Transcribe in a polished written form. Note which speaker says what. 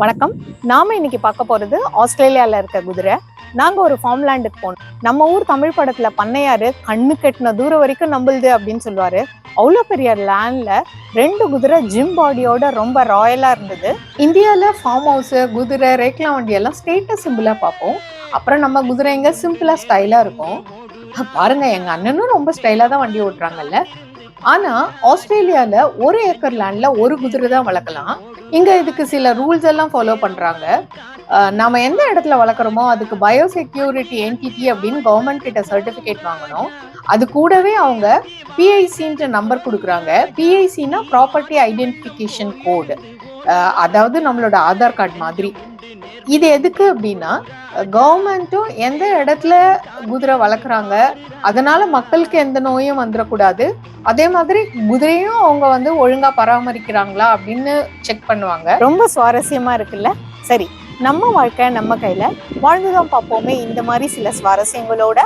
Speaker 1: வணக்கம். நாம இன்னைக்கு பார்க்க போறது ஆஸ்திரேலியால இருக்க குதிரை. நாங்க ஒரு ஃபார்ம்லேண்டுக்கு போனோம். நம்ம ஊர் தமிழ் படத்துல பண்ணையாரு கண்ணு கெட்டின தூரம் வரைக்கும் நம்புது அப்படின்னு சொல்லுவாரு. அவ்வளோ பெரிய லேண்ட்ல 2 குதிரை ஜிம் பாடியோட ரொம்ப ராயலா இருந்தது. இந்தியால ஃபார்ம் ஹவுஸ், குதிரை, ரேக்லா வண்டி எல்லாம் ஸ்டேட்டஸ் சிம்பிளா பார்ப்போம். அப்புறம் நம்ம குதிரைங்க சிம்பிளா ஸ்டைலா இருக்கும். பாருங்க, எங்க அண்ணனும் ரொம்ப ஸ்டைலா தான் வண்டி ஓட்டுறாங்கல்ல. ஆனா ஆஸ்திரேலியால 1 ஏக்கர் லேண்ட்ல ஒரு குதிரை தான் வளர்க்கலாம். இங்க இதுக்கு சில ரூல்ஸ் எல்லாம் ஃபாலோ பண்றாங்க. நாம எந்த இடத்துல வளர்க்குறோமோ அதுக்கு பயோசெக்யூரிட்டி என்டிட்டி அப்படின்னு கவர்மெண்ட் கிட்ட சர்டிபிகேட் வாங்கணும். அது கூடவே அவங்க பிஐசின்ற நம்பர் கொடுக்குறாங்க. பிஐசினா ப்ராப்பர்ட்டி ஐடென்டிஃபிகேஷன் கோடு, அதாவது நம்மளோட ஆதார் கார்டு மாதிரி. இது எதுக்கு அப்படின்னா, கவர்மெண்ட்டும் எந்த இடத்துல குதிரை வளர்க்குறாங்க, அதனால மக்களுக்கு எந்த நோயும் வந்துடக்கூடாது, அதே மாதிரி குதிரையும் அவங்க ஒழுங்கா பராமரிக்கிறாங்களா அப்படின்னு செக் பண்ணுவாங்க. ரொம்ப சுவாரஸ்யமா இருக்குல்ல. சரி, நம்ம வாழ்க்கை நம்ம கையில, வாழ்ந்துதான் பார்ப்போமே இந்த மாதிரி சில சுவாரஸ்யங்களோட.